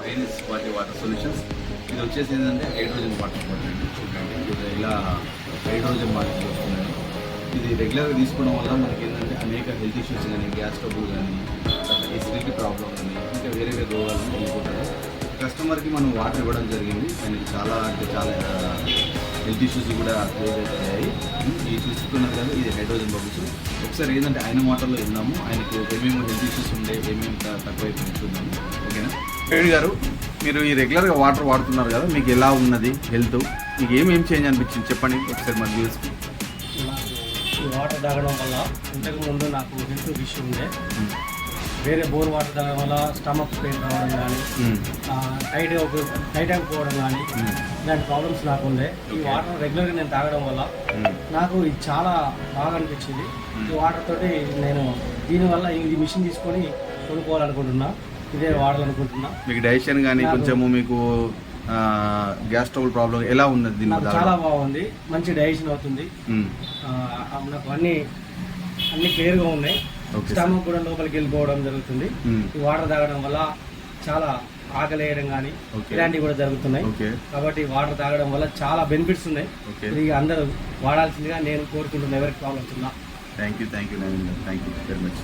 Venus Quality Water Solutions. ఇది వచ్చేసి ఏంటంటే హైడ్రోజన్ వాటర్ బాటిల్ అండి. చూడండి ఇది ఇలా హైడ్రోజన్ బాటిల్ వస్తుందండి. ఇది రెగ్యులర్గా తీసుకోవడం వల్ల మనకి ఏంటంటే అనేక హెల్త్ ఇష్యూస్ కానీ, గ్యాస్ ట్రబుల్ కానీ, ఎసిడిటీ ప్రాబ్లం కానీ, ఇంకా వేరే వేరే రోగాలు వెళ్ళిపోతారు. కస్టమర్కి మనం వాటర్ ఇవ్వడం జరిగింది. ఆయనకి చాలా హెల్త్ ఇష్యూస్ కూడా క్రియేట్ అయ్యాయి. ఇది చూసుకున్నారు కదా, ఇది హైడ్రోజన్ బబుల్స్. ఒకసారి ఏంటంటే ఆయన మాటల్లో విన్నాము, ఆయనకు ఏమేమి హెల్త్ ఇష్యూస్ ఉండే, ఏమేమి తక్కువైపోయి చూద్దాము. ఓకేనా వేణు గారు, మీరు ఈ రెగ్యులర్గా వాటర్ వాడుతున్నారు కదా, మీకు ఎలా ఉన్నది హెల్త్, మీకు ఏమేమి చేంజ్ అనిపించింది చెప్పండి ఒకసారి మన వ్యూస్కి. ఈ వాటర్ తాగడం వల్ల ఇంతకుముందు నాకు హెల్త్ ఇష్యూ ఉండే, వేరే బోర్ వాటర్ తాగడం వల్ల స్టమక్ పెయిన్ రావడం కానీ, టైట్ అయిపోవడం కానీ, ఇలాంటి ప్రాబ్లమ్స్ నాకు ఉండే. ఈ వాటర్ రెగ్యులర్గా నేను తాగడం వల్ల నాకు ఇది చాలా బాగా అనిపించింది. ఈ వాటర్ తోటి నేను దీనివల్ల ఇది మిషన్ తీసుకొని కొనుక్కోవాలనుకుంటున్నా, ఇదే వాడాలనుకుంటున్నా. మీకు డైజెషన్ కానీ కొంచెము మీకు గ్యాస్ ట్రబుల్ ప్రాబ్లం ఎలా ఉన్నది? దీనికి చాలా బాగుంది, మంచి డైజెషన్ అవుతుంది. నాకు అన్ని క్లియర్గా ఉన్నాయి. స్టమక్ కూడా లోపలికి వెళ్ళిపోవడం జరుగుతుంది. ఈ వాటర్ తాగడం వల్ల చాలా ఆకలి వేయడం కానీ ఇలాంటివి కూడా జరుగుతున్నాయి. కాబట్టి వాటర్ తాగడం వల్ల చాలా బెనిఫిట్స్ ఉన్నాయి. ఇది అందరూ వాడాల్సిందిగా నేను కోరుకుంటున్నా, ఎవరికి ప్రాబ్లమ్స్ ఉన్నా. Thank you very much.